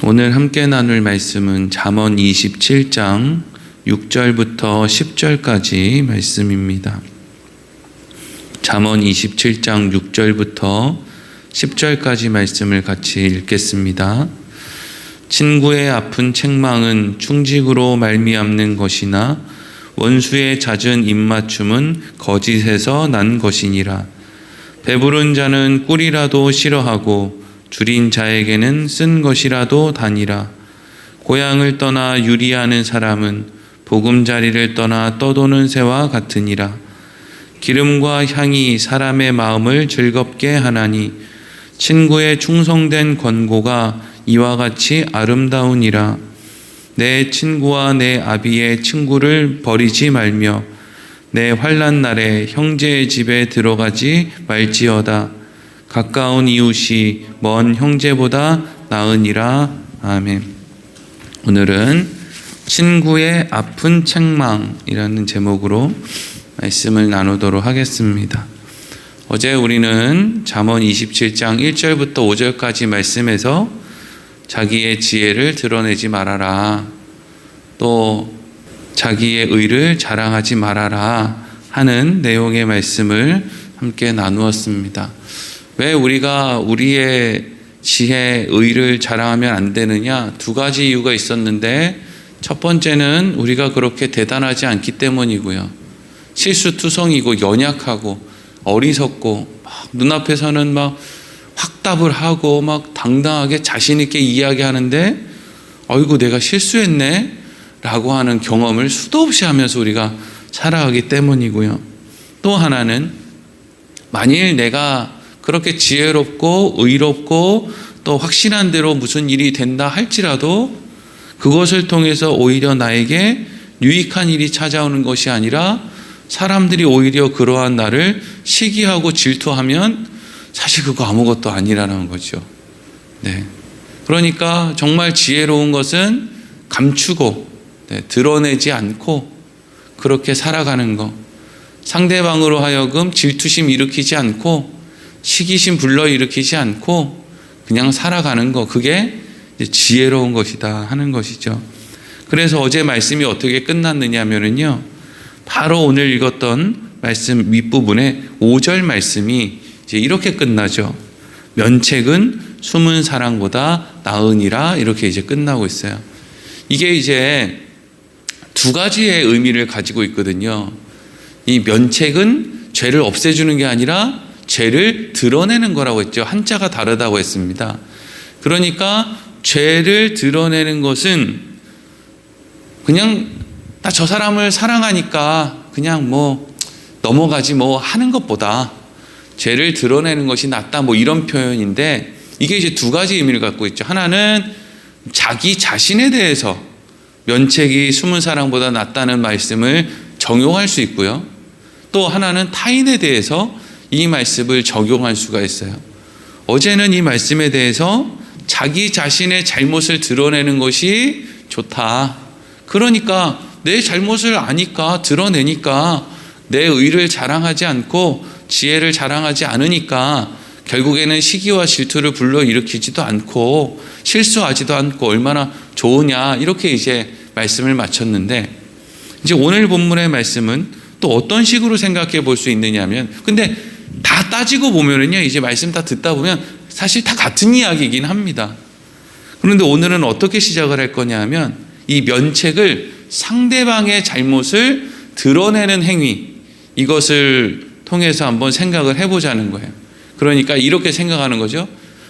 오늘 함께 나눌 말씀은 잠언 27장 6절부터 10절까지 말씀입니다. 잠언 27장 6절부터 10절까지 말씀을 같이 읽겠습니다. 친구의 아픈 책망은 충직으로 말미암는 것이나 원수의 잦은 입맞춤은 거짓에서 난 것이니라. 배부른 자는 꿀이라도 싫어하고 줄인 자에게는 쓴 것이라도 다니라. 고향을 떠나 유리하는 사람은 보금자리를 떠나 떠도는 새와 같으니라. 기름과 향이 사람의 마음을 즐겁게 하나니 친구의 충성된 권고가 이와 같이 아름다우니라. 내 친구와 내 아비의 친구를 버리지 말며 내 환난 날에 형제의 집에 들어가지 말지어다. 가까운 이웃이 먼 형제보다 나으니라. 아멘. 오늘은 친구의 아픈 책망이라는 제목으로 말씀을 나누도록 하겠습니다. 어제 우리는 잠언 27장 1절부터 5절까지 말씀에서 자기의 지혜를 드러내지 말아라, 또 자기의 의를 자랑하지 말아라 하는 내용의 말씀을 함께 나누었습니다. 왜 우리가 우리의 지혜, 의를 자랑하면 안 되느냐? 두 가지 이유가 있었는데, 첫 번째는 우리가 그렇게 대단하지 않기 때문이고요. 실수투성이고 연약하고 어리석고 막 눈앞에서는 막 확답을 하고 막 당당하게 자신 있게 이야기하는데 어이구 내가 실수했네 라고 하는 경험을 수도 없이 하면서 우리가 살아가기 때문이고요. 또 하나는 만일 내가 그렇게 지혜롭고 의롭고 또 확신한 대로 무슨 일이 된다 할지라도 그것을 통해서 오히려 나에게 유익한 일이 찾아오는 것이 아니라 사람들이 오히려 그러한 나를 시기하고 질투하면 사실 그거 아무것도 아니라는 거죠. 네. 그러니까 정말 지혜로운 것은 감추고 드러내지 않고 그렇게 살아가는 것. 상대방으로 하여금 질투심 일으키지 않고 시기심 불러일으키지 않고 그냥 살아가는 것. 그게 지혜로운 것이다 하는 것이죠. 그래서 어제 말씀이 어떻게 끝났느냐면요, 바로 오늘 읽었던 말씀 윗부분에 5절 말씀이 이제 이렇게 끝나죠. 면책은 숨은 사랑보다 나으니라, 이렇게 이제 끝나고 있어요. 이게 이제 두 가지의 의미를 가지고 있거든요. 이 면책은 죄를 없애주는 게 아니라 죄를 드러내는 거라고 했죠. 한자가 다르다고 했습니다. 그러니까 죄를 드러내는 것은 그냥 나 저 사람을 사랑하니까 그냥 뭐 넘어가지 뭐 하는 것보다 죄를 드러내는 것이 낫다, 뭐 이런 표현인데, 이게 이제 두 가지 의미를 갖고 있죠. 하나는 자기 자신에 대해서 면책이 숨은 사랑보다 낫다는 말씀을 적용할 수 있고요. 또 하나는 타인에 대해서 이 말씀을 적용할 수가 있어요. 어제는 이 말씀에 대해서 자기 자신의 잘못을 드러내는 것이 좋다. 그러니까 내 잘못을 아니까 드러내니까 내 의를 자랑하지 않고 지혜를 자랑하지 않으니까 결국에는 시기와 질투를 불러일으키지도 않고 실수하지도 않고 얼마나 좋으냐, 이렇게 이제 말씀을 마쳤는데, 이제 오늘 본문의 말씀은 또 어떤 식으로 생각해 볼 수 있느냐면, 근데 다 따지고 보면은요, 이제 말씀 다 듣다 보면 사실 다 같은 이야기이긴 합니다. 그런데 오늘은 어떻게 시작을 할 거냐 하면, 이 면책을 상대방의 잘못을 드러내는 행위, 이것을 통해서 한번 생각을 해보자는 거예요. 그러니까 이렇게 생각하는 거죠.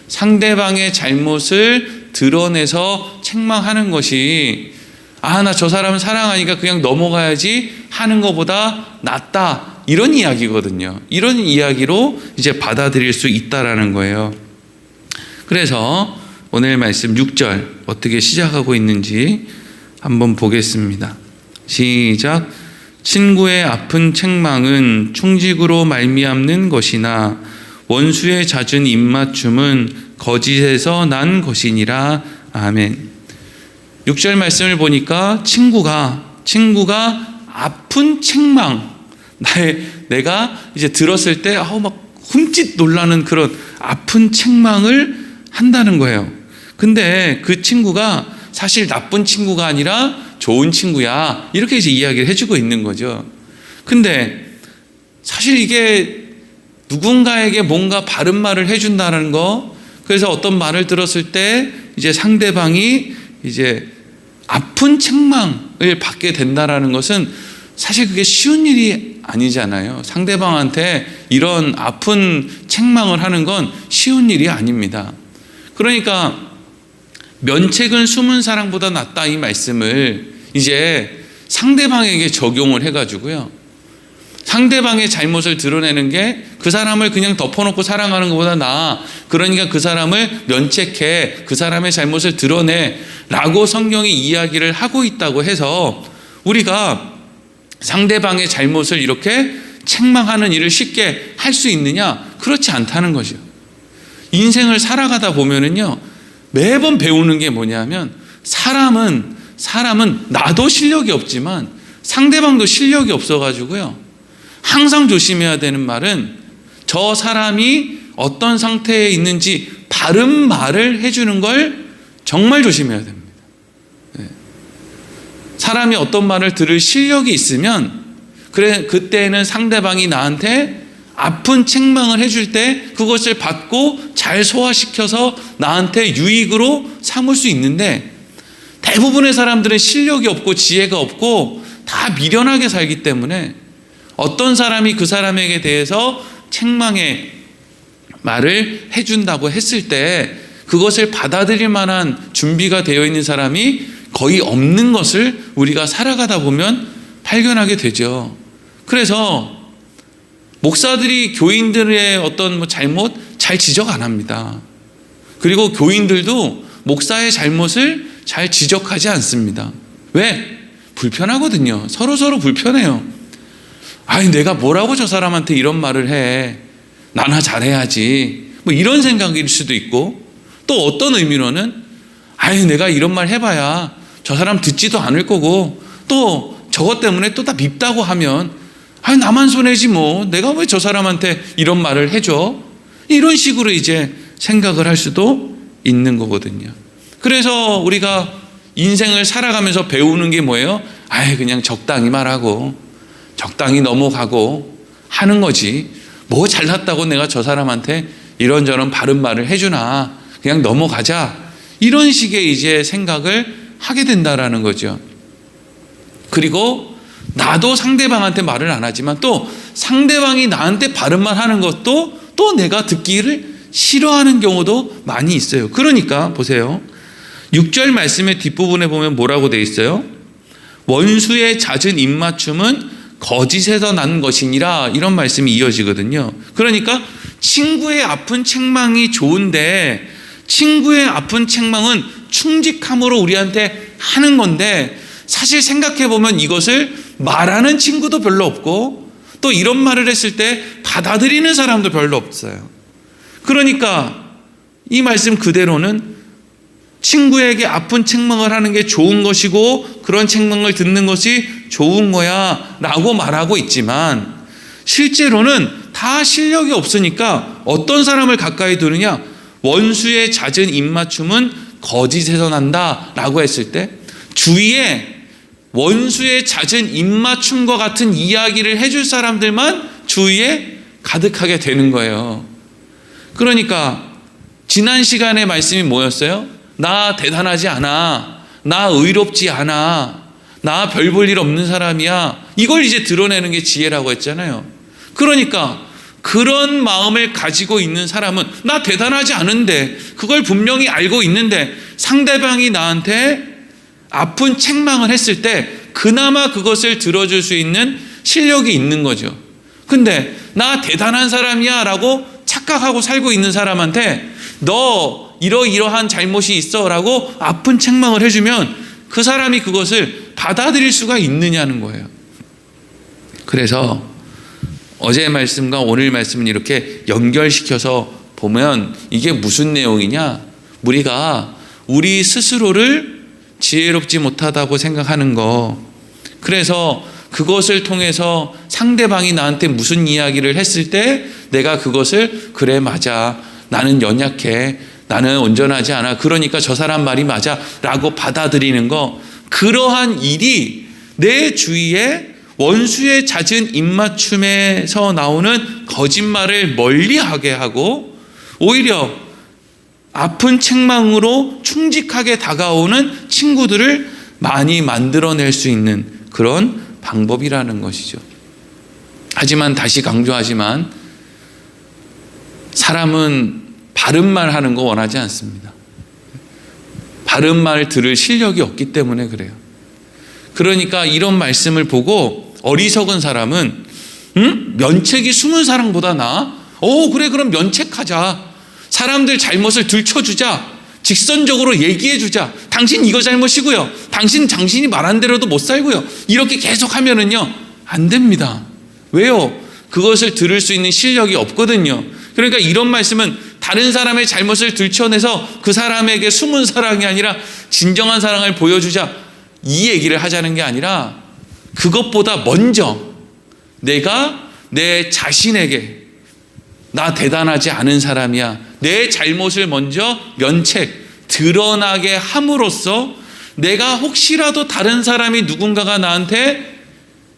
상대방의 잘못을 드러내서 책망하는 것이 나 저 사람을 사랑하니까 그냥 넘어가야지 하는 것보다 낫다, 이런 이야기거든요. 이런 이야기로 이제 받아들일 수 있다라는 거예요. 그래서 오늘 말씀 6절 어떻게 시작하고 있는지 한번 보겠습니다. 시작. 친구의 아픈 책망은 충직으로 말미암는 것이나 원수의 잦은 입맞춤은 거짓에서 난 것이니라. 아멘. 6절 말씀을 보니까 친구가 아픈 책망, 내가 이제 들었을 때 막 흠칫 놀라는 그런 아픈 책망을 한다는 거예요. 근데 그 친구가 사실 나쁜 친구가 아니라 좋은 친구야. 이렇게 이제 이야기를 해주고 있는 거죠. 근데 사실 이게 누군가에게 뭔가 바른 말을 해준다는 거, 그래서 어떤 말을 들었을 때 이제 상대방이 이제 아픈 책망을 받게 된다라는 것은 사실 그게 쉬운 일이 아니잖아요. 상대방한테 이런 아픈 책망을 하는 건 쉬운 일이 아닙니다. 그러니까 면책은 숨은 사랑보다 낫다, 이 말씀을 이제 상대방에게 적용을 해가지고요, 상대방의 잘못을 드러내는 게 그 사람을 그냥 덮어놓고 사랑하는 것보다 나아. 그러니까 그 사람을 면책해, 그 사람의 잘못을 드러내 라고 성경이 이야기를 하고 있다고 해서 우리가 상대방의 잘못을 이렇게 책망하는 일을 쉽게 할 수 있느냐? 그렇지 않다는 거죠. 인생을 살아가다 보면은요, 매번 배우는 게 뭐냐면 사람은 나도 실력이 없지만 상대방도 실력이 없어가지고요, 항상 조심해야 되는 말은 저 사람이 어떤 상태에 있는지 바른 말을 해주는 걸 정말 조심해야 됩니다. 사람이 어떤 말을 들을 실력이 있으면 그때는 상대방이 나한테 아픈 책망을 해줄 때 그것을 받고 잘 소화시켜서 나한테 유익으로 삼을 수 있는데, 대부분의 사람들은 실력이 없고 지혜가 없고 다 미련하게 살기 때문에 어떤 사람이 그 사람에게 대해서 책망의 말을 해준다고 했을 때 그것을 받아들일 만한 준비가 되어 있는 사람이 거의 없는 것을 우리가 살아가다 보면 발견하게 되죠. 그래서 목사들이 교인들의 어떤 잘못 잘 지적 안 합니다. 그리고 교인들도 목사의 잘못을 잘 지적하지 않습니다. 왜? 불편하거든요. 서로 불편해요. 아니, 내가 뭐라고 저 사람한테 이런 말을 해. 나나 잘해야지. 뭐 이런 생각일 수도 있고, 또 어떤 의미로는 아니, 내가 이런 말 해봐야 저 사람 듣지도 않을 거고, 또 저것 때문에 또 다 밉다고 하면 아니, 나만 손해지 뭐. 내가 왜 저 사람한테 이런 말을 해줘? 이런 식으로 이제 생각을 할 수도 있는 거거든요. 그래서 우리가 인생을 살아가면서 배우는 게 뭐예요? 아이, 그냥 적당히 말하고 적당히 넘어가고 하는 거지. 뭐 잘났다고 내가 저 사람한테 이런저런 바른 말을 해주나. 그냥 넘어가자. 이런 식의 이제 생각을 하게 된다라는 거죠. 그리고 나도 상대방한테 말을 안 하지만 또 상대방이 나한테 바른 말 하는 것도 또 내가 듣기를 싫어하는 경우도 많이 있어요. 그러니까 보세요. 6절 말씀의 뒷부분에 보면 뭐라고 돼 있어요? 원수의 잦은 입맞춤은 거짓에서 난 것이니라, 이런 말씀이 이어지거든요. 그러니까 친구의 아픈 책망이 좋은데 친구의 아픈 책망은 충직함으로 우리한테 하는 건데, 사실 생각해 보면 이것을 말하는 친구도 별로 없고 또 이런 말을 했을 때 받아들이는 사람도 별로 없어요. 그러니까 이 말씀 그대로는 친구에게 아픈 책망을 하는 게 좋은 것이고 그런 책망을 듣는 것이 좋은 거야 라고 말하고 있지만, 실제로는 다 실력이 없으니까 어떤 사람을 가까이 두느냐? 원수의 잦은 입맞춤은 거짓에서 난다 라고 했을 때 주위에 원수의 잦은 입맞춤과 같은 이야기를 해줄 사람들만 주위에 가득하게 되는 거예요. 그러니까 지난 시간의 말씀이 뭐였어요? 나 대단하지 않아. 나 의롭지 않아. 나 별 볼 일 없는 사람이야. 이걸 이제 드러내는 게 지혜라고 했잖아요. 그러니까 그런 마음을 가지고 있는 사람은 나 대단하지 않은데, 그걸 분명히 알고 있는데 상대방이 나한테 아픈 책망을 했을 때 그나마 그것을 들어줄 수 있는 실력이 있는 거죠. 근데 나 대단한 사람이야 라고 착각하고 살고 있는 사람한테 너 이러이러한 잘못이 있어 라고 아픈 책망을 해주면 그 사람이 그것을 받아들일 수가 있느냐는 거예요. 그래서 어제의 말씀과 오늘 말씀을 이렇게 연결시켜서 보면 이게 무슨 내용이냐? 우리가 우리 스스로를 지혜롭지 못하다고 생각하는 거, 그래서 그것을 통해서 상대방이 나한테 무슨 이야기를 했을 때 내가 그것을 그래 맞아, 나는 연약해, 나는 온전하지 않아. 그러니까 저 사람 말이 맞아. 라고 받아들이는 거, 그러한 일이 내 주위에 원수의 잦은 입맞춤에서 나오는 거짓말을 멀리하게 하고 오히려 아픈 책망으로 충직하게 다가오는 친구들을 많이 만들어낼 수 있는 그런 방법이라는 것이죠. 하지만 다시 강조하지만 사람은 바른 말 하는 거 원하지 않습니다. 바른 말 들을 실력이 없기 때문에 그래요. 그러니까 이런 말씀을 보고 어리석은 사람은 면책이 숨은 사람보다 나아? 그래, 그럼 면책하자. 사람들 잘못을 들춰주자. 직선적으로 얘기해주자. 당신 이거 잘못이고요. 당신이 말한 대로도 못 살고요. 이렇게 계속 하면은요, 안 됩니다. 왜요? 그것을 들을 수 있는 실력이 없거든요. 그러니까 이런 말씀은 다른 사람의 잘못을 들춰내서 그 사람에게 숨은 사랑이 아니라 진정한 사랑을 보여주자, 이 얘기를 하자는 게 아니라 그것보다 먼저 내가 내 자신에게 나 대단하지 않은 사람이야, 내 잘못을 먼저 드러나게 함으로써 내가 혹시라도 다른 사람이 누군가가 나한테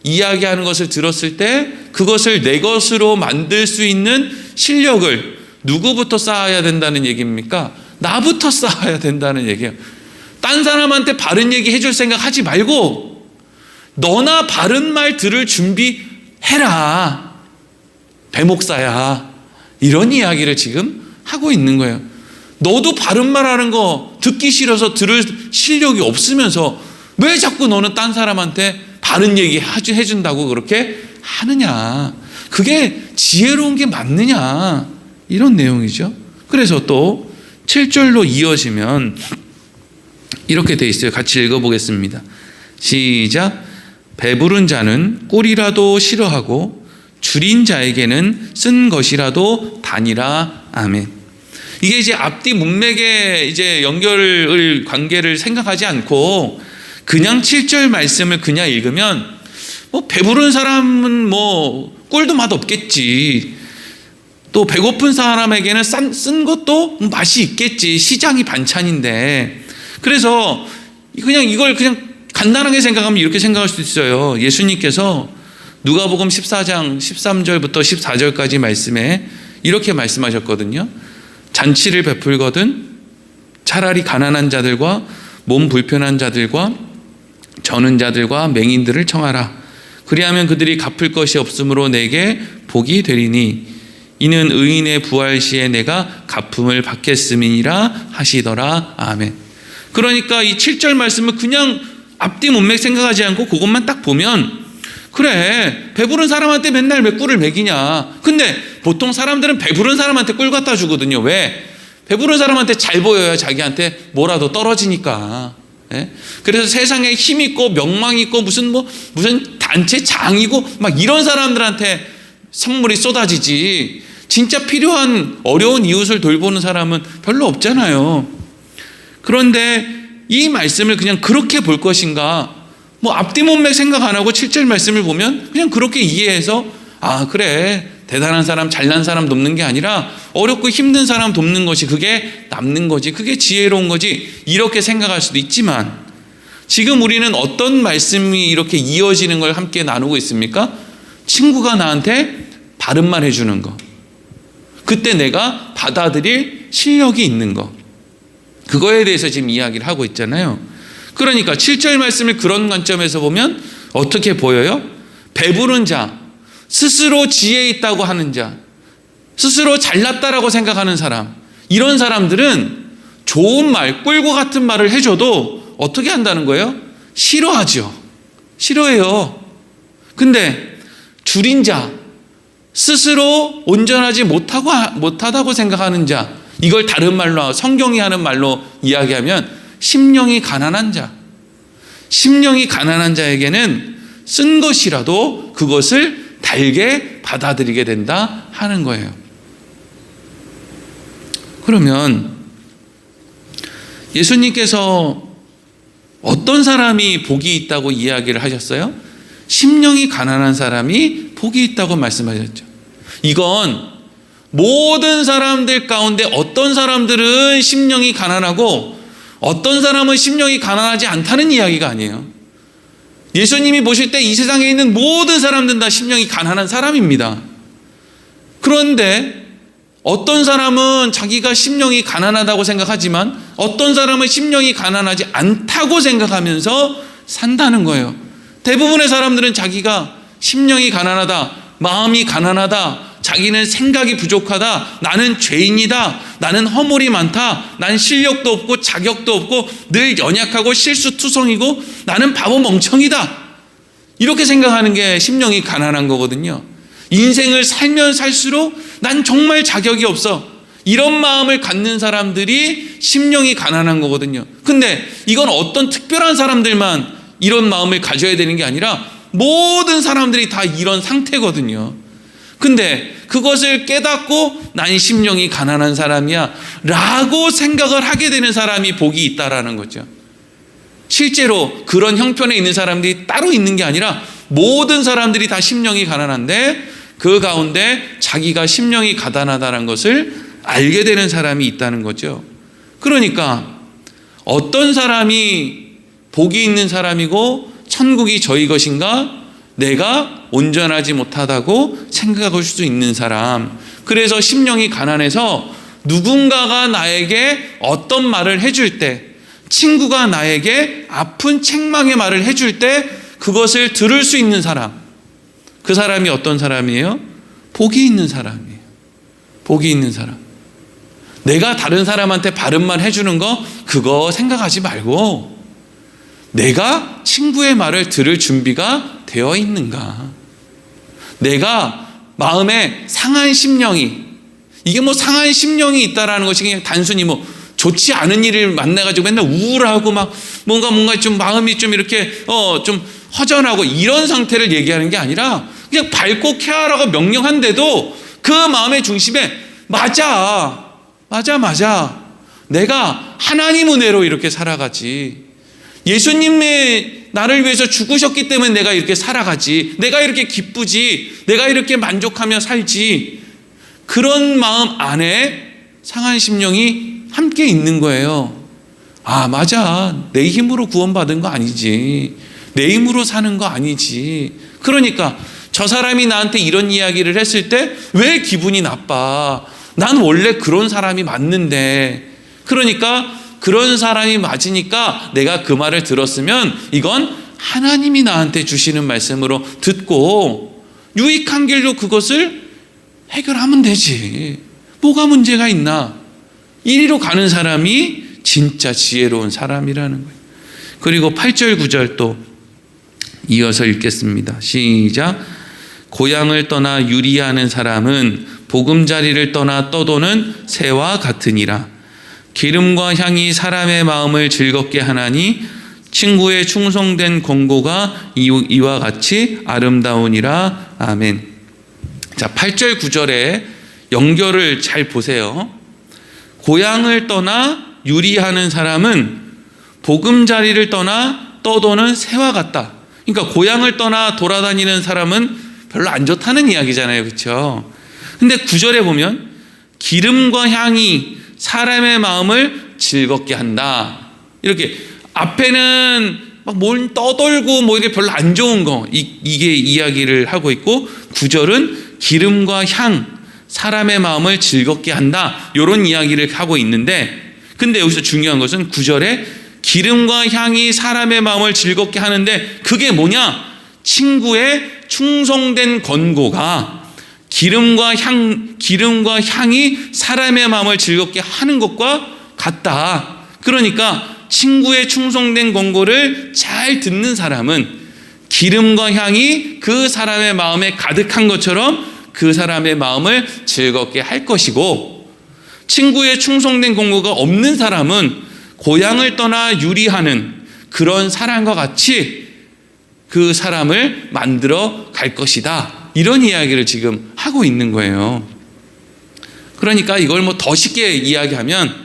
이야기하는 것을 들었을 때 그것을 내 것으로 만들 수 있는 실력을 누구부터 쌓아야 된다는 얘기입니까? 나부터 쌓아야 된다는 얘기예요. 딴 사람한테 바른 얘기 해줄 생각 하지 말고 너나 바른 말 들을 준비해라. 배목사야. 이런 이야기를 지금 하고 있는 거예요. 너도 바른 말 하는 거 듣기 싫어서 들을 실력이 없으면서 왜 자꾸 너는 딴 사람한테 바른 얘기 해준다고 그렇게 하느냐. 그게 지혜로운 게 맞느냐. 이런 내용이죠. 그래서 또 7절로 이어지면 이렇게 돼 있어요. 같이 읽어보겠습니다. 시작. 배부른 자는 꿀이라도 싫어하고 줄인 자에게는 쓴 것이라도 다니라. 아멘. 이게 이제 앞뒤 문맥의 이제 연결을 관계를 생각하지 않고 그냥 7절 말씀을 그냥 읽으면 배부른 사람은 꿀도 맛 없겠지. 또 배고픈 사람에게는 쓴 것도 맛이 있겠지. 시장이 반찬인데. 그래서 그냥 이걸 그냥 간단하게 생각하면 이렇게 생각할 수도 있어요. 예수님께서 누가복음 14장 13절부터 14절까지 말씀에 이렇게 말씀하셨거든요. 잔치를 베풀거든 차라리 가난한 자들과 몸 불편한 자들과 저는 자들과 맹인들을 청하라. 그리하면 그들이 갚을 것이 없으므로 내게 복이 되리니 이는 의인의 부활 시에 내가 갚음을 받겠음이니라 하시더라. 아멘. 그러니까 이 7절 말씀을 그냥 앞뒤 문맥 생각하지 않고 그것만 딱 보면 그래, 배부른 사람한테 맨날 왜 꿀을 먹이냐. 근데 보통 사람들은 배부른 사람한테 꿀 갖다 주거든요. 왜? 배부른 사람한테 잘 보여야 자기한테 뭐라도 떨어지니까. 예? 그래서 세상에 힘 있고 명망 있고 무슨 단체 장이고 막 이런 사람들한테 선물이 쏟아지지. 진짜 필요한 어려운 이웃을 돌보는 사람은 별로 없잖아요. 그런데 이 말씀을 그냥 그렇게 볼 것인가? 앞뒤 문맥 생각 안 하고 7절 말씀을 보면 그냥 그렇게 이해해서 그래, 대단한 사람, 잘난 사람 돕는 게 아니라 어렵고 힘든 사람 돕는 것이 그게 남는 거지, 그게 지혜로운 거지, 이렇게 생각할 수도 있지만 지금 우리는 어떤 말씀이 이렇게 이어지는 걸 함께 나누고 있습니까? 친구가 나한테 바른 말 해주는 거, 그때 내가 받아들일 실력이 있는 거, 그거에 대해서 지금 이야기를 하고 있잖아요. 그러니까 7절 말씀을 그런 관점에서 보면 어떻게 보여요? 배부른 자, 스스로 지혜 있다고 하는 자, 스스로 잘났다라고 생각하는 사람, 이런 사람들은 좋은 말, 꿀과 같은 말을 해줘도 어떻게 한다는 거예요? 싫어하죠. 싫어해요. 근데 줄인 자, 스스로 온전하지 못하다고 생각하는 자, 이걸 다른 말로, 성경이 하는 말로 이야기하면 심령이 가난한 자, 심령이 가난한 자에게는 쓴 것이라도 그것을 달게 받아들이게 된다 하는 거예요. 그러면 예수님께서 어떤 사람이 복이 있다고 이야기를 하셨어요? 심령이 가난한 사람이 복이 있다고 말씀하셨죠. 이건 모든 사람들 가운데 어떤 사람들은 심령이 가난하고 어떤 사람은 심령이 가난하지 않다는 이야기가 아니에요. 예수님이 보실 때 이 세상에 있는 모든 사람들은 다 심령이 가난한 사람입니다. 그런데 어떤 사람은 자기가 심령이 가난하다고 생각하지만 어떤 사람은 심령이 가난하지 않다고 생각하면서 산다는 거예요. 대부분의 사람들은 자기가 심령이 가난하다, 마음이 가난하다, 자기는 생각이 부족하다, 나는 죄인이다, 나는 허물이 많다, 난 실력도 없고 자격도 없고 늘 연약하고 실수투성이고 나는 바보 멍청이다, 이렇게 생각하는 게 심령이 가난한 거거든요. 인생을 살면 살수록 난 정말 자격이 없어, 이런 마음을 갖는 사람들이 심령이 가난한 거거든요. 근데 이건 어떤 특별한 사람들만 이런 마음을 가져야 되는 게 아니라 모든 사람들이 다 이런 상태거든요. 근데 그것을 깨닫고 난 심령이 가난한 사람이야 라고 생각을 하게 되는 사람이 복이 있다라는 거죠. 실제로 그런 형편에 있는 사람들이 따로 있는 게 아니라 모든 사람들이 다 심령이 가난한데 그 가운데 자기가 심령이 가난하다는 것을 알게 되는 사람이 있다는 거죠. 그러니까 어떤 사람이 복이 있는 사람이고 천국이 저희 것인가? 내가 온전하지 못하다고 생각할 수 있는 사람. 그래서 심령이 가난해서 누군가가 나에게 어떤 말을 해줄 때, 친구가 나에게 아픈 책망의 말을 해줄 때 그것을 들을 수 있는 사람, 그 사람이 어떤 사람이에요? 복이 있는 사람이에요. 복이 있는 사람. 내가 다른 사람한테 바른 말 해주는 거 그거 생각하지 말고 내가 친구의 말을 들을 준비가 되어 있는가? 내가 마음에 상한 심령이, 이게 뭐 상한 심령이 있다라는 것이 그냥 단순히 뭐 좋지 않은 일을 만나가지고 맨날 우울하고 막 뭔가 좀 마음이 좀 이렇게 좀 허전하고 이런 상태를 얘기하는 게 아니라 그냥 밝고 쾌활하고 명령한데도 그 마음의 중심에 맞아. 내가 하나님 은혜로 이렇게 살아가지. 예수님의 나를 위해서 죽으셨기 때문에 내가 이렇게 살아가지. 내가 이렇게 기쁘지. 내가 이렇게 만족하며 살지. 그런 마음 안에 상한 심령이 함께 있는 거예요. 아, 맞아. 내 힘으로 구원받은 거 아니지. 내 힘으로 사는 거 아니지. 그러니까 저 사람이 나한테 이런 이야기를 했을 때 왜 기분이 나빠? 난 원래 그런 사람이 맞는데. 그러니까 그런 사람이 맞으니까 내가 그 말을 들었으면 이건 하나님이 나한테 주시는 말씀으로 듣고 유익한 길로 그것을 해결하면 되지. 뭐가 문제가 있나? 이리로 가는 사람이 진짜 지혜로운 사람이라는 거예요. 그리고 8절 9절 또 이어서 읽겠습니다. 시작. 고향을 떠나 유리하는 사람은 보금자리를 떠나 떠도는 새와 같으니라. 기름과 향이 사람의 마음을 즐겁게 하나니 친구의 충성된 권고가 이와 같이 아름다우니라. 아멘. 자, 8절 9절의 연결을 잘 보세요. 고향을 떠나 유리하는 사람은 보금자리를 떠나 떠도는 새와 같다. 그러니까 고향을 떠나 돌아다니는 사람은 별로 안 좋다는 이야기잖아요. 그렇죠? 근데 9절에 보면 기름과 향이 사람의 마음을 즐겁게 한다. 이렇게 앞에는 막 뭘 떠돌고 뭐 이게 별로 안 좋은 거 이게 이야기를 하고 있고 9절은 기름과 향 사람의 마음을 즐겁게 한다. 이런 이야기를 하고 있는데 근데 여기서 중요한 것은 9절에 기름과 향이 사람의 마음을 즐겁게 하는데 그게 뭐냐? 친구의 충성된 권고가 기름과 향이 사람의 마음을 즐겁게 하는 것과 같다. 그러니까 친구의 충성된 권고를 잘 듣는 사람은 기름과 향이 그 사람의 마음에 가득한 것처럼 그 사람의 마음을 즐겁게 할 것이고 친구의 충성된 권고가 없는 사람은 고향을 떠나 유리하는 그런 사람과 같이 그 사람을 만들어 갈 것이다. 이런 이야기를 지금 하고 있는 거예요. 그러니까 이걸 뭐 더 쉽게 이야기하면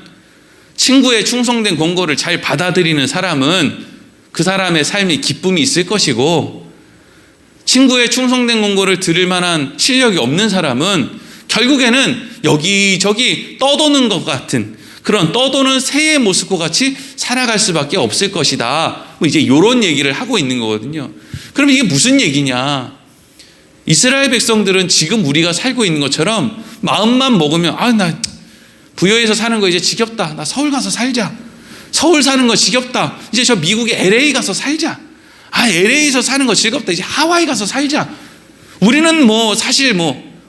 친구의 충성된 권고를 잘 받아들이는 사람은 그 사람의 삶이 기쁨이 있을 것이고 친구의 충성된 권고를 들을 만한 실력이 없는 사람은 결국에는 여기저기 떠도는 것 같은 그런 떠도는 새의 모습과 같이 살아갈 수밖에 없을 것이다. 뭐 이제 이런 얘기를 하고 있는 거거든요. 그럼 이게 무슨 얘기냐? 이스라엘 백성들은 지금 우리가 살고 있는 것처럼 마음만 먹으면 나 부여에서 사는 거 이제 지겹다. 나 서울 가서 살자. 서울 사는 거 지겹다. 이제 저 미국의 LA 가서 살자. LA에서 사는 거 즐겁다. 이제 하와이 가서 살자. 우리는 사실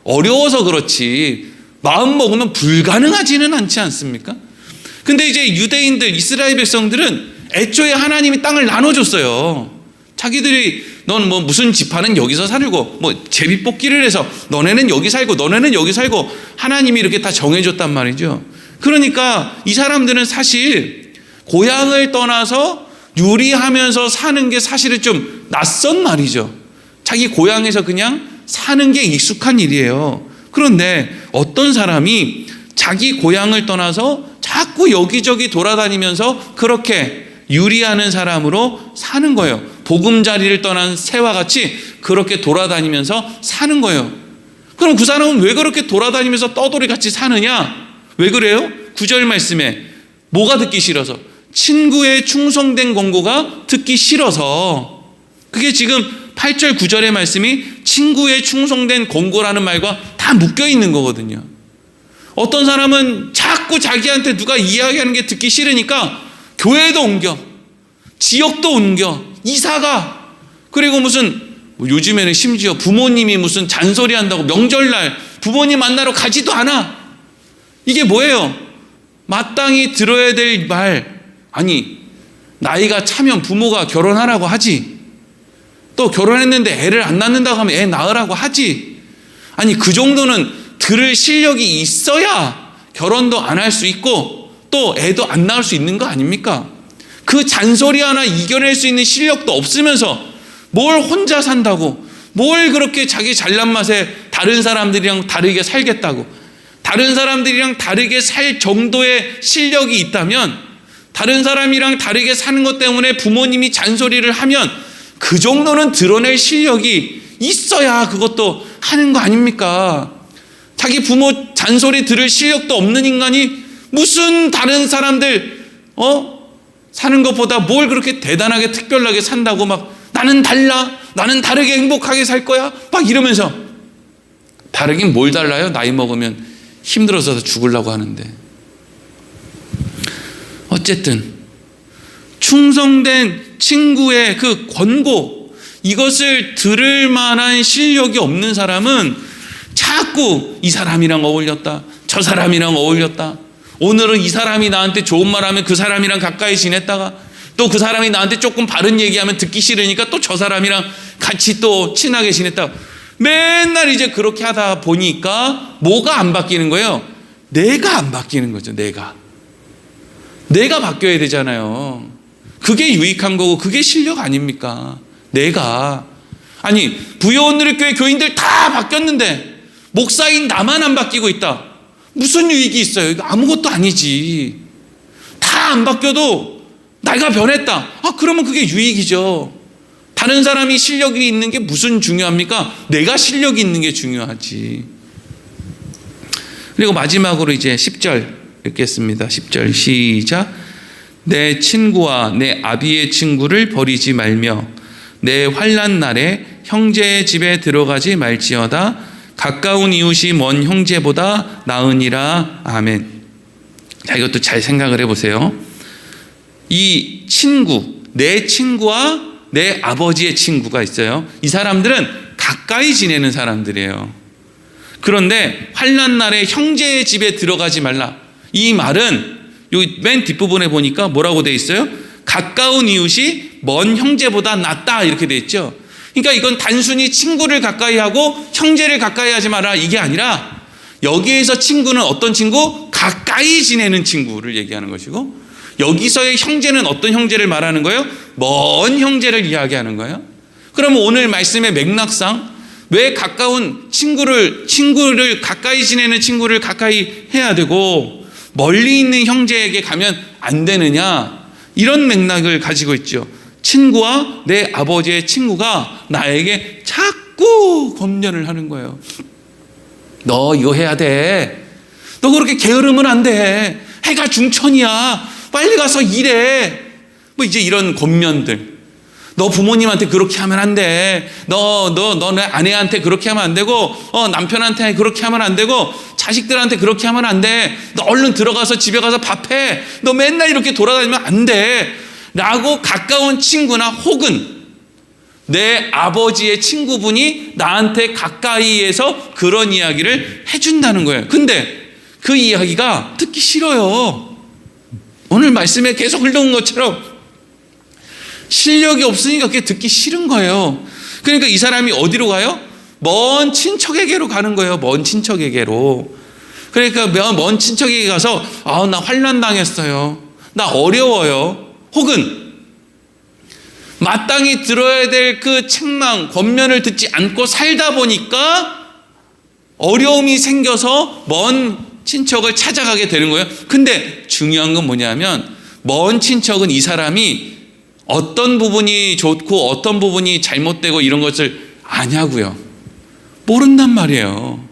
어려워서 그렇지 마음 먹으면 불가능하지는 않지 않습니까? 근데 이제 유대인들, 이스라엘 백성들은 애초에 하나님이 땅을 나눠줬어요. 자기들이 넌 무슨 지파는 여기서 살고 제비뽑기를 해서 너네는 여기 살고 너네는 여기 살고 하나님이 이렇게 다 정해줬단 말이죠. 그러니까 이 사람들은 사실 고향을 떠나서 유리하면서 사는 게 사실은 좀 낯선 말이죠. 자기 고향에서 그냥 사는 게 익숙한 일이에요. 그런데 어떤 사람이 자기 고향을 떠나서 자꾸 여기저기 돌아다니면서 그렇게 유리하는 사람으로 사는 거예요. 보금자리를 떠난 새와 같이 그렇게 돌아다니면서 사는 거예요. 그럼 그 사람은 왜 그렇게 돌아다니면서 떠돌이같이 사느냐? 왜 그래요? 9절 말씀에 뭐가 듣기 싫어서? 친구의 충성된 권고가 듣기 싫어서. 그게 지금 8절 9절의 말씀이 친구의 충성된 권고라는 말과 다 묶여 있는 거거든요. 어떤 사람은 자꾸 자기한테 누가 이야기하는 게 듣기 싫으니까 교회도 옮겨, 지역도 옮겨, 이사가, 그리고 요즘에는 심지어 부모님이 무슨 잔소리 한다고 명절날 부모님 만나러 가지도 않아. 이게 뭐예요? 마땅히 들어야 될 말. 나이가 차면 부모가 결혼하라고 하지. 또 결혼했는데 애를 안 낳는다고 하면 애 낳으라고 하지. 그 정도는 들을 실력이 있어야 결혼도 안 할 수 있고 또 애도 안 낳을 수 있는 거 아닙니까? 그 잔소리 하나 이겨낼 수 있는 실력도 없으면서 뭘 혼자 산다고, 뭘 그렇게 자기 잘난 맛에 다른 사람들이랑 다르게 살겠다고, 다른 사람들이랑 다르게 살 정도의 실력이 있다면, 다른 사람이랑 다르게 사는 것 때문에 부모님이 잔소리를 하면 그 정도는 드러낼 실력이 있어야 그것도 하는 거 아닙니까? 자기 부모 잔소리 들을 실력도 없는 인간이 무슨 다른 사람들 사는 것보다 뭘 그렇게 대단하게 특별하게 산다고 나는 달라, 나는 다르게 행복하게 살 거야 이러면서. 다르긴 뭘 달라요? 나이 먹으면 힘들어서 죽으려고 하는데. 어쨌든 충성된 친구의 그 권고, 이것을 들을 만한 실력이 없는 사람은 자꾸 이 사람이랑 어울렸다, 저 사람이랑 어울렸다, 오늘은 이 사람이 나한테 좋은 말 하면 그 사람이랑 가까이 지냈다가 또 그 사람이 나한테 조금 바른 얘기하면 듣기 싫으니까 또 저 사람이랑 같이 또 친하게 지냈다가 맨날 이제 그렇게 하다 보니까 뭐가 안 바뀌는 거예요? 내가 안 바뀌는 거죠. 내가 바뀌어야 되잖아요. 그게 유익한 거고 그게 실력 아닙니까? 내가. 부여온누리교회 교인들 다 바뀌었는데 목사인 나만 안 바뀌고 있다. 무슨 유익이 있어요? 이거 아무것도 아니지. 다 안 바뀌어도 내가 변했다. 그러면 그게 유익이죠. 다른 사람이 실력이 있는 게 무슨 중요합니까? 내가 실력이 있는 게 중요하지. 그리고 마지막으로 이제 10절 읽겠습니다. 10절 시작. 내 친구와 내 아비의 친구를 버리지 말며 내 환난 날에 형제의 집에 들어가지 말지어다. 가까운 이웃이 먼 형제보다 나으니라. 아멘. 자, 이것도 잘 생각을 해보세요. 이 친구, 내 친구와 내 아버지의 친구가 있어요. 이 사람들은 가까이 지내는 사람들이에요. 그런데 환난 날에 형제의 집에 들어가지 말라. 이 말은 여기 맨 뒷부분에 보니까 뭐라고 돼 있어요? 가까운 이웃이 먼 형제보다 낫다 이렇게 돼 있죠. 그러니까 이건 단순히 친구를 가까이 하고 형제를 가까이 하지 마라 이게 아니라, 여기에서 친구는 어떤 친구? 가까이 지내는 친구를 얘기하는 것이고, 여기서의 형제는 어떤 형제를 말하는 거예요? 먼 형제를 이야기하는 거예요. 그러면 오늘 말씀의 맥락상 왜 가까운 친구를 가까이 지내는 친구를 가까이 해야 되고 멀리 있는 형제에게 가면 안 되느냐, 이런 맥락을 가지고 있죠. 친구와 내 아버지의 친구가 나에게 자꾸 검열을 하는 거예요. 너 이거 해야 돼. 너 그렇게 게으르면 안 돼. 해가 중천이야. 빨리 가서 일해. 뭐 이제 이런 권면들. 너 부모님한테 그렇게 하면 안 돼. 너네 아내한테 그렇게 하면 안 되고, 남편한테 그렇게 하면 안 되고, 자식들한테 그렇게 하면 안 돼. 너 얼른 들어가서 집에 가서 밥해. 너 맨날 이렇게 돌아다니면 안 돼. 라고 가까운 친구나 혹은 내 아버지의 친구분이 나한테 가까이에서 그런 이야기를 해준다는 거예요. 근데 그 이야기가 듣기 싫어요. 오늘 말씀에 계속 흘러온 것처럼 실력이 없으니까 그게 듣기 싫은 거예요. 그러니까 이 사람이 어디로 가요? 먼 친척에게로 가는 거예요. 먼 친척에게로. 그러니까 먼 친척에게 가서 나 환난 당했어요. 나 어려워요. 혹은 마땅히 들어야 될 그 책망, 권면을 듣지 않고 살다 보니까 어려움이 생겨서 먼 친척을 찾아가게 되는 거예요. 근데 중요한 건 뭐냐면 먼 친척은 이 사람이 어떤 부분이 좋고 어떤 부분이 잘못되고 이런 것을 아냐고요. 모른단 말이에요.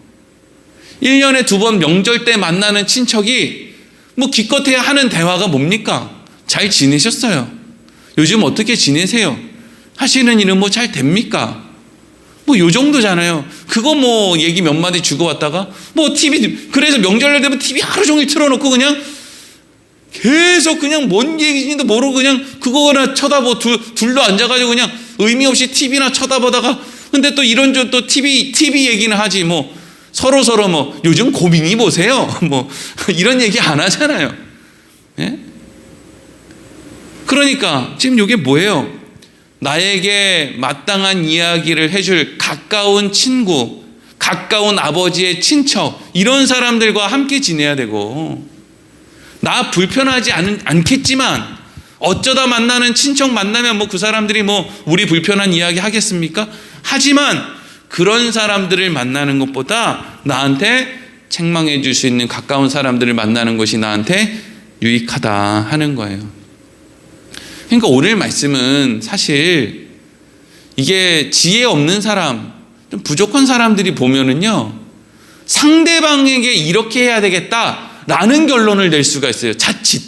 1년에 2번 명절 때 만나는 친척이 뭐 기껏해야 하는 대화가 뭡니까? 잘 지내셨어요? 요즘 어떻게 지내세요? 하시는 일은 뭐 잘 됩니까? 뭐 요 정도잖아요. 그거 뭐 얘기 몇 마디 주고받다가 뭐 TV, 그래서 명절날 되면 TV 하루 종일 틀어놓고 그냥 계속 그냥 뭔 얘기인지도 모르고 그냥 그거나 쳐다보고 둘러 앉아가지고 그냥 의미 없이 TV나 쳐다보다가, 근데 또 이런 또 TV 얘기는 하지 뭐 서로 뭐 요즘 고민이 보세요. 뭐 이런 얘기 안 하잖아요. 예? 그러니까 지금 이게 뭐예요? 나에게 마땅한 이야기를 해줄 가까운 친구, 가까운 아버지의 친척, 이런 사람들과 함께 지내야 되고, 나 불편하지 않겠지만 어쩌다 만나는 친척 만나면 뭐 그 사람들이 뭐 우리 불편한 이야기 하겠습니까? 하지만 그런 사람들을 만나는 것보다 나한테 책망해 줄 수 있는 가까운 사람들을 만나는 것이 나한테 유익하다 하는 거예요. 그러니까 오늘 말씀은 사실 이게 지혜 없는 사람, 좀 부족한 사람들이 보면은요, 상대방에게 이렇게 해야 되겠다라는 결론을 낼 수가 있어요. 자칫.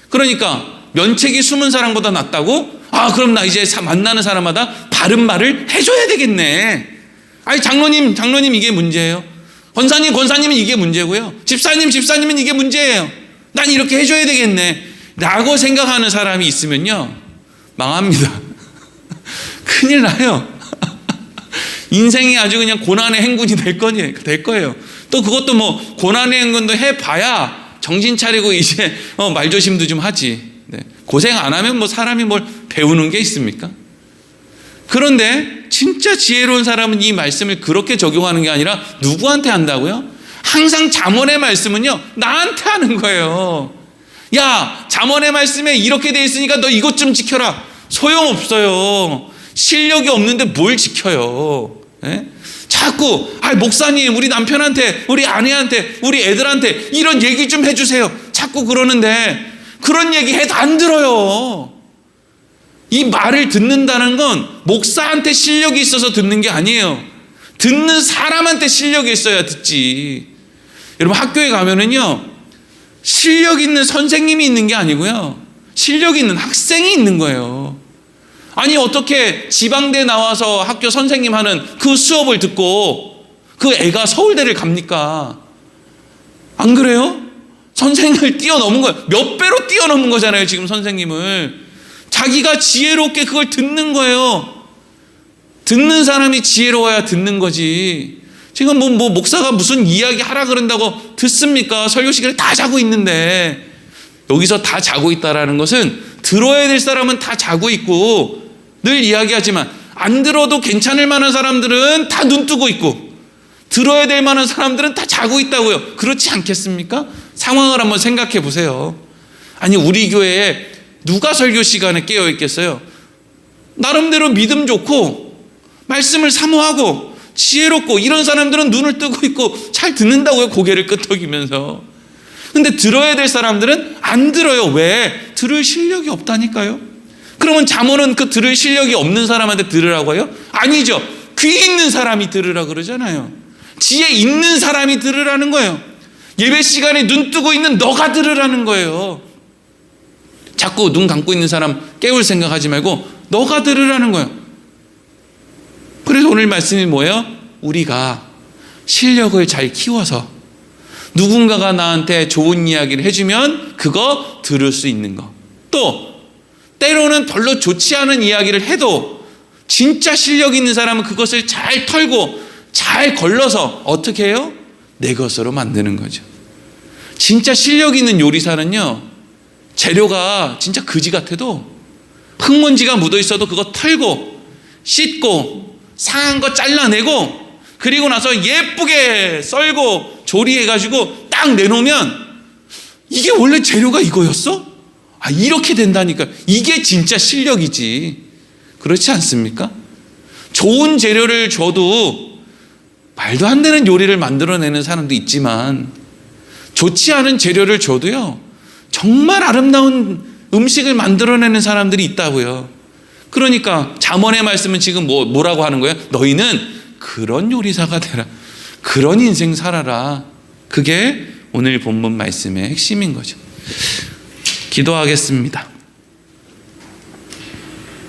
그러니까 면책이 숨은 사람보다 낫다고? 그럼 나 이제 만나는 사람마다 바른 말을 해줘야 되겠네. 아니 장로님 이게 문제예요. 권사님은 이게 문제고요. 집사님은 이게 문제예요. 난 이렇게 해줘야 되겠네 라고 생각하는 사람이 있으면요, 망합니다. 큰일 나요. 인생이 아주 그냥 고난의 행군이 될 거예요. 또 그것도 뭐 고난의 행군도 해봐야 정신 차리고 이제 말조심도 좀 하지. 네. 고생 안 하면 뭐 사람이 뭘 배우는 게 있습니까? 그런데 진짜 지혜로운 사람은 이 말씀을 그렇게 적용하는 게 아니라 누구한테 한다고요? 항상 잠언의 말씀은요, 나한테 하는 거예요. 야, 잠언의 말씀에 이렇게 돼 있으니까 너 이것 좀 지켜라. 소용없어요. 실력이 없는데 뭘 지켜요. 예? 자꾸 목사님 우리 남편한테, 우리 아내한테, 우리 애들한테 이런 얘기 좀 해주세요. 자꾸 그러는데 그런 얘기 해도 안 들어요. 이 말을 듣는다는 건 목사한테 실력이 있어서 듣는 게 아니에요. 듣는 사람한테 실력이 있어야 듣지. 여러분 학교에 가면은요, 실력 있는 선생님이 있는 게 아니고요, 실력 있는 학생이 있는 거예요. 아니 어떻게 지방대 나와서 학교 선생님 하는 그 수업을 듣고 그 애가 서울대를 갑니까? 안 그래요? 선생님을 뛰어넘은 거예요. 몇 배로 뛰어넘은 거잖아요 지금 선생님을. 자기가 지혜롭게 그걸 듣는 거예요. 듣는 사람이 지혜로워야 듣는 거지. 지금 뭐 목사가 무슨 이야기 하라 그런다고 듣습니까? 설교 시간에 다 자고 있는데. 여기서 다 자고 있다라는 것은 들어야 될 사람은 다 자고 있고, 늘 이야기하지만 안 들어도 괜찮을 만한 사람들은 다 눈 뜨고 있고, 들어야 될 만한 사람들은 다 자고 있다고요. 그렇지 않겠습니까? 상황을 한번 생각해 보세요. 아니 우리 교회에 누가 설교 시간에 깨어 있겠어요? 나름대로 믿음 좋고 말씀을 사모하고 지혜롭고 이런 사람들은 눈을 뜨고 있고 잘 듣는다고요, 고개를 끄덕이면서. 근데 들어야 될 사람들은 안 들어요. 왜? 들을 실력이 없다니까요. 그러면 잠언은 그 들을 실력이 없는 사람한테 들으라고 해요? 아니죠. 귀 있는 사람이 들으라 그러잖아요. 지혜 있는 사람이 들으라는 거예요. 예배 시간에 눈 뜨고 있는 너가 들으라는 거예요. 자꾸 눈 감고 있는 사람 깨울 생각하지 말고 너가 들으라는 거예요. 그래서 오늘 말씀이 뭐예요? 우리가 실력을 잘 키워서 누군가가 나한테 좋은 이야기를 해주면 그거 들을 수 있는 거. 또 때로는 별로 좋지 않은 이야기를 해도 진짜 실력 있는 사람은 그것을 잘 털고 잘 걸러서 어떻게 해요? 내 것으로 만드는 거죠. 진짜 실력 있는 요리사는요, 재료가 진짜 거지 같아도 흙먼지가 묻어 있어도 그거 털고 씻고 상한 거 잘라내고 그리고 나서 예쁘게 썰고 조리해가지고 딱 내놓으면 이게 원래 재료가 이거였어? 아, 이렇게 된다니까. 이게 진짜 실력이지. 그렇지 않습니까? 좋은 재료를 줘도 말도 안 되는 요리를 만들어내는 사람도 있지만 좋지 않은 재료를 줘도요, 정말 아름다운 음식을 만들어내는 사람들이 있다고요. 그러니까 잠언의 말씀은 지금 뭐라고 하는 거예요? 너희는 그런 요리사가 되라. 그런 인생 살아라. 그게 오늘 본문 말씀의 핵심인 거죠. 기도하겠습니다.